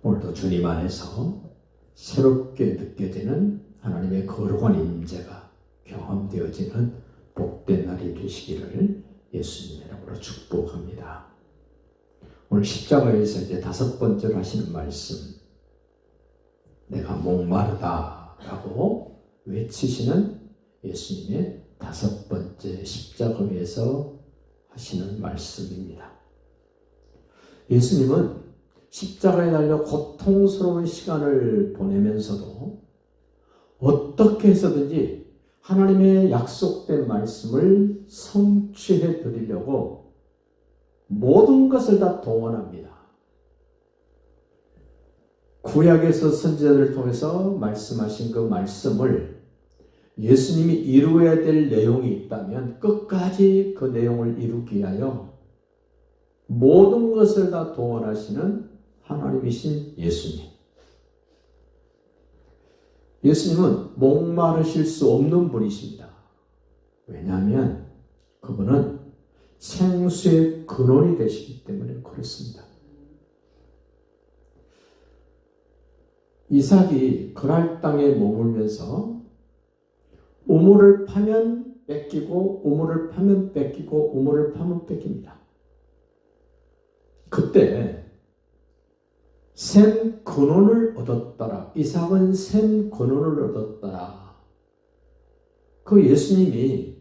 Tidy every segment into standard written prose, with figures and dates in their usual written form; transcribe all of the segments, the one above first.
오늘도 주님 안에서 새롭게 느껴지는 하나님의 거룩한 임재가 경험되어지는 복된 날이 되시기를 예수님의 이름으로 축복합니다. 오늘 십자가에서 이제 5번째로 하시는 말씀, 내가 목마르다 라고 외치시는 예수님의 5번째 십자가에서 하시는 말씀입니다. 예수님은 십자가에 달려 고통스러운 시간을 보내면서도 어떻게 해서든지 하나님의 약속된 말씀을 성취해 드리려고 모든 것을 다 동원합니다. 구약에서 선지자들을 통해서 말씀하신 그 말씀을 예수님이 이루어야 될 내용이 있다면 끝까지 그 내용을 이루기 위하여 모든 것을 다 동원하시는 하나님이신 예수님. 예수님은 목마르실 수 없는 분이십니다. 왜냐하면 그분은 생수의 근원이 되시기 때문에 그렇습니다. 이삭이 그랄 땅에 머물면서 우물을 파면 뺏기고 우물을 파면 뺏기고 우물을 파면 뺏깁니다. 그때 샘 근원을 얻었더라. 이삭은 샘 근원을 얻었더라. 그 예수님이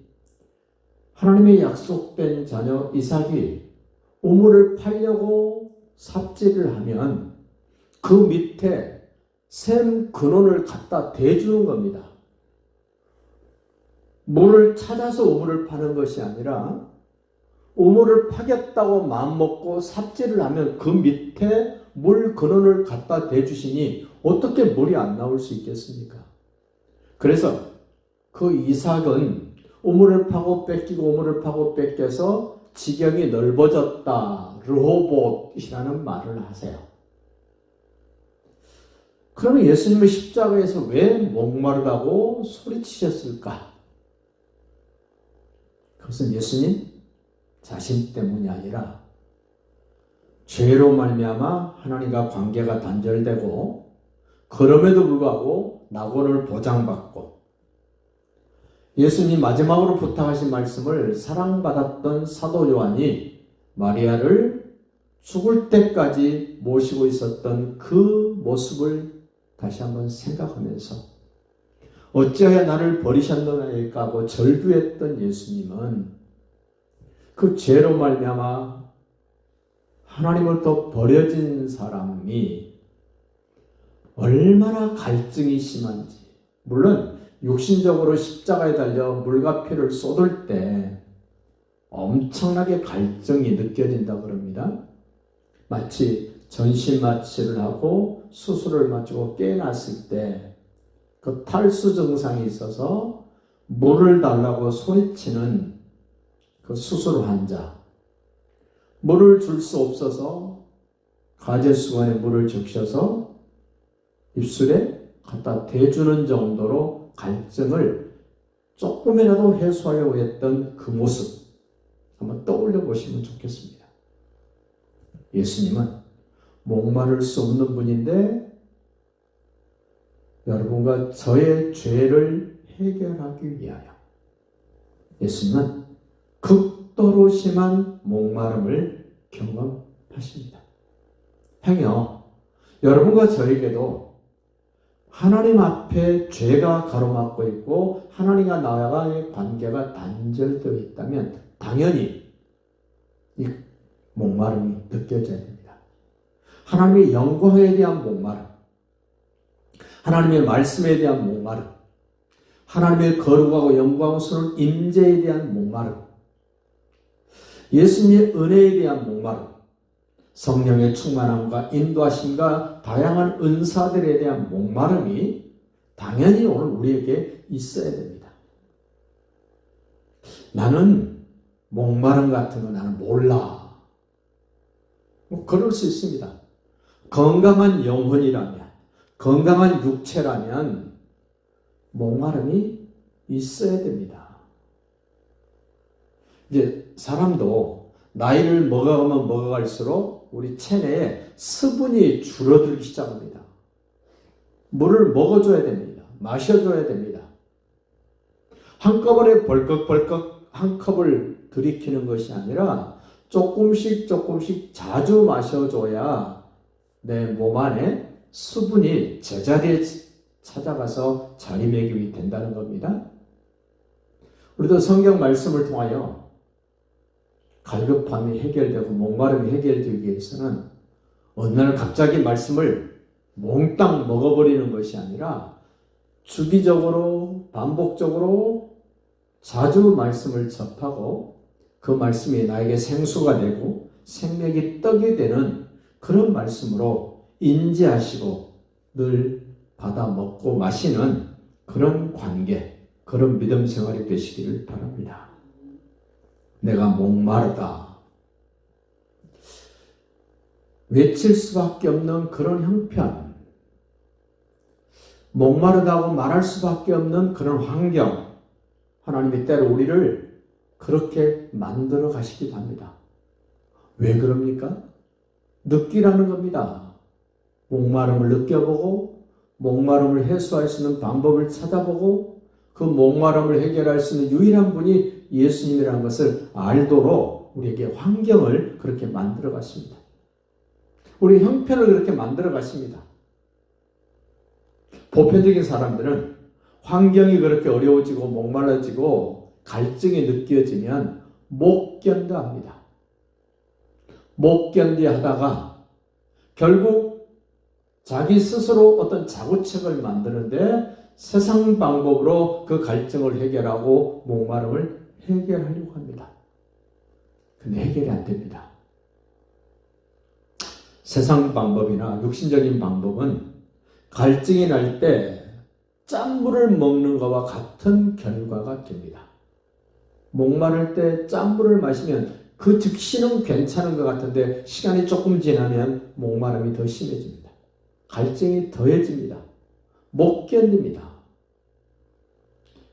하나님의 약속된 자녀 이삭이 우물을 파려고 삽질을 하면 그 밑에 샘 근원을 갖다 대주는 겁니다. 물을 찾아서 우물을 파는 것이 아니라 우물을 파겠다고 마음먹고 삽질을 하면 그 밑에 물 근원을 갖다 대주시니 어떻게 물이 안 나올 수 있겠습니까? 그래서 그 이삭은 우물을 파고 뺏기고 우물을 파고 뺏겨서 지경이 넓어졌다. 르호봇이라는 말을 하세요. 그러면 예수님은 십자가에서 왜 목마르다고 소리치셨을까? 그것은 예수님 자신 때문이 아니라 죄로 말미암아 하나님과 관계가 단절되고 그럼에도 불구하고 낙원을 보장받고 예수님 마지막으로 부탁하신 말씀을 사랑받았던 사도 요한이 마리아를 죽을 때까지 모시고 있었던 그 모습을 다시 한번 생각하면서 어찌하여 나를 버리셨느냐일까 하고 절규했던 예수님은 그 죄로 말미암아 하나님으로부터 버려진 사람이 얼마나 갈증이 심한지, 물론 육신적으로 십자가에 달려 물과 피를 쏟을 때 엄청나게 갈증이 느껴진다고 그럽니다. 마치 전신마취를 하고 수술을 마치고 깨어났을 때 그 탈수 증상이 있어서 물을 달라고 소리치는 그 수술 환자, 물을 줄 수 없어서 가제수건에 물을 적셔서 입술에 갖다 대주는 정도로 갈증을 조금이라도 해소하려고 했던 그 모습 한번 떠올려 보시면 좋겠습니다. 예수님은 목마를 수 없는 분인데 여러분과 저의 죄를 해결하기 위하여 예수님은 극도로 심한 목마름을 경험하십니다. 행여 여러분과 저에게도 하나님 앞에 죄가 가로막고 있고 하나님과 나와의 관계가 단절되어 있다면 당연히 이 목마름이 느껴져야 됩니다. 하나님의 영광에 대한 목마름, 하나님의 말씀에 대한 목마름, 하나님의 거룩하고 영광스러운 임재에 대한 목마름, 예수님의 은혜에 대한 목마름, 성령의 충만함과 인도하심과 다양한 은사들에 대한 목마름이 당연히 오늘 우리에게 있어야 됩니다. 나는 목마름 같은 거 나는 몰라. 그럴 수 있습니다. 건강한 영혼이라면, 건강한 육체라면 목마름이 있어야 됩니다. 이제 사람도 나이를 먹어가면 먹어갈수록 우리 체내에 수분이 줄어들기 시작합니다. 물을 먹어줘야 됩니다. 마셔줘야 됩니다. 한꺼번에 벌컥벌컥 한 컵을 들이키는 것이 아니라 조금씩 자주 마셔줘야 내 몸 안에 수분이 제자리에 찾아가서 자리매김이 된다는 겁니다. 우리도 성경 말씀을 통하여 갈급함이 해결되고 목마름이 해결되기 위해서는 어느 날 갑자기 말씀을 몽땅 먹어버리는 것이 아니라 주기적으로 반복적으로 자주 말씀을 접하고 그 말씀이 나에게 생수가 되고 생명이 떡이 되는 그런 말씀으로 인지하시고 늘 받아 먹고 마시는 그런 관계, 그런 믿음 생활이 되시기를 바랍니다. 내가 목마르다. 외칠 수밖에 없는 그런 형편, 목마르다고 말할 수밖에 없는 그런 환경, 하나님이 때로 우리를 그렇게 만들어 가시기도 합니다. 왜 그럽니까? 느끼라는 겁니다. 목마름을 느껴보고 목마름을 해소할 수 있는 방법을 찾아보고 그 목마름을 해결할 수 있는 유일한 분이 예수님이라는 것을 알도록 우리에게 환경을 그렇게 만들어 가십니다. 우리 형편을 그렇게 만들어 가십니다. 보편적인 사람들은 환경이 그렇게 어려워지고 목말라지고 갈증이 느껴지면 못 견뎌합니다. 못 견디하다가 결국 자기 스스로 어떤 자구책을 만드는데 세상 방법으로 그 갈증을 해결하고 목마름을 해결하려고 합니다. 근데 해결이 안 됩니다. 세상 방법이나 육신적인 방법은 갈증이 날 때 짠물을 먹는 것과 같은 결과가 됩니다. 목마를 때 짠물을 마시면 그 즉시는 괜찮은 것 같은데 시간이 조금 지나면 목마름이 더 심해집니다. 갈증이 더해집니다. 못 견딥니다.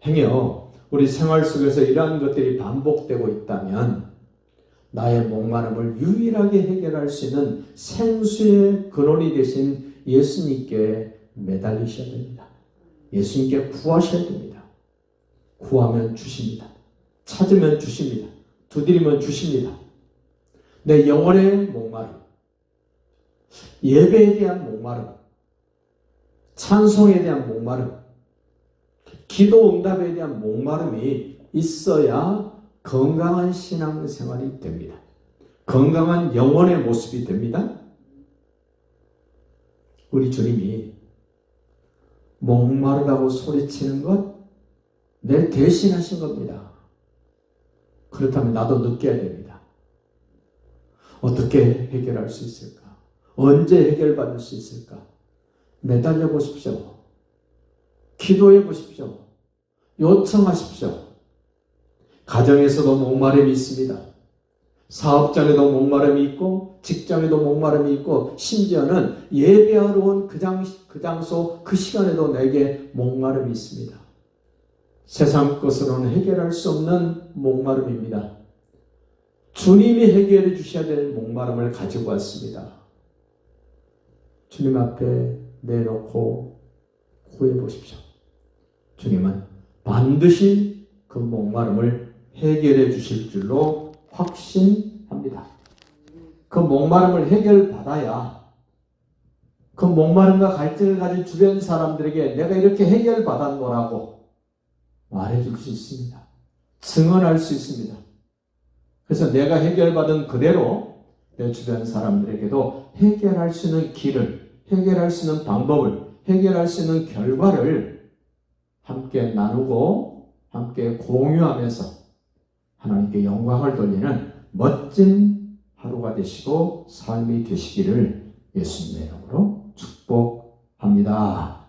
행여 우리 생활 속에서 이러한 것들이 반복되고 있다면 나의 목마름을 유일하게 해결할 수 있는 생수의 근원이 되신 예수님께 매달리셔야 됩니다. 예수님께 구하셔야 됩니다. 구하면 주십니다. 찾으면 주십니다. 두드리면 주십니다. 내 영혼의 목마름, 예배에 대한 목마름, 찬송에 대한 목마름, 기도 응답에 대한 목마름이 있어야 건강한 신앙생활이 됩니다. 건강한 영혼의 모습이 됩니다. 우리 주님이 목마르다고 소리치는 것 내 대신하신 겁니다. 그렇다면 나도 느껴야 됩니다. 어떻게 해결할 수 있을까? 언제 해결받을 수 있을까? 매달려 보십시오. 기도해 보십시오. 요청하십시오. 가정에서도 목마름이 있습니다. 사업장에도 목마름이 있고 직장에도 목마름이 있고 심지어는 예배하러 온 그 장소 그 시간에도 내게 목마름이 있습니다. 세상 것으로는 해결할 수 없는 목마름입니다. 주님이 해결해 주셔야 될 목마름을 가지고 왔습니다. 주님 앞에 내놓고 구해 보십시오. 주님은 반드시 그 목마름을 해결해 주실 줄로 확신합니다. 그 목마름을 해결받아야 그 목마름과 갈증을 가진 주변 사람들에게 내가 이렇게 해결받았노라고 말해줄 수 있습니다. 증언할 수 있습니다. 그래서 내가 해결받은 그대로 내 주변 사람들에게도 해결할 수 있는 길을, 해결할 수 있는 방법을, 해결할 수 있는 결과를 함께 나누고 함께 공유하면서 하나님께 영광을 돌리는 멋진 하루가 되시고 삶이 되시기를 예수님의 이름으로 축복합니다.